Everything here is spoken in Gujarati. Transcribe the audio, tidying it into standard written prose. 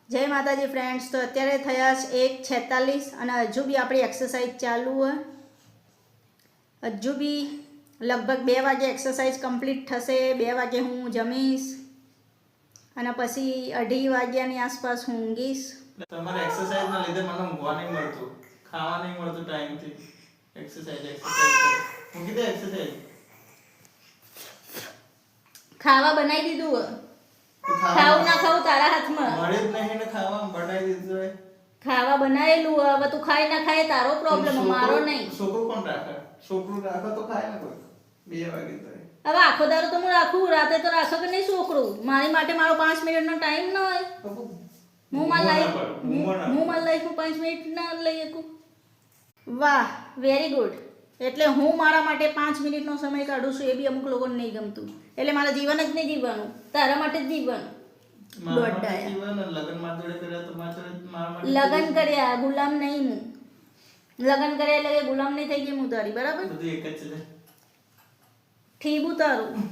જય માતાજી ફ્રેન્ડ્સ. તો અત્યારે થયા છે 1:46 અને હજુ બી આપણી એક્સરસાઇઝ ચાલુ હોય. હજુ બી લગભગ 2 વાગે એક્સરસાઇઝ કમ્પ્લીટ થશે. 2 વાગે હું જમીશ અને પછી 2:30 વાગ્યાની આસપાસ હું ઊંઘીશ. તમારે એક્સરસાઇઝના લીધે મને ઊંઘવા નહીં મળતું, ખાવા નહીં મળતું ટાઈમથી. એક્સરસાઇઝ હું કીધું એક્સરસાઇઝ ખાવા બનાવી દીધું હોય. ખાવું ના ખાવું તારા હાથમાં. મળે જ નહીં ને ખાવા બનાવી દીધું હોય. ખાવા બનાવેલું હોય, હવે તું ખાય ના ખાય તારો પ્રોબ્લેમ, મારો નહીં. છોકરું કોણ રાખે? છોકરું રાખે તો ખાય ને કોઈ 2 વાગે તો. હવે આખો દારો તો હું રાખું, રાતે તો રાખો કે નહીં છોકરું. મારી માટે મારો 5 મિનિટનો ટાઈમ ના હોય. હું મારી લાઈફમાં 5 મિનિટ ના લઈ શકું. વાહ, વેરી ગુડ. એટલે હું મારા માટે 5 મિનિટનો સમય કાઢું છું, એ બી અમુક લોકોને નહીં ગમતું. એટલે મારા જીવન જ નહીં જીવવાનું, તારા માટે જ જીવવાનું. લગન કર્યા, ગુલામ નહીં હું. લગન કર્યા એટલે ગુલામ નહીં થઈ ગઈ હું તારી, બરાબર? બધું એક જ છે. ઠીક તારું.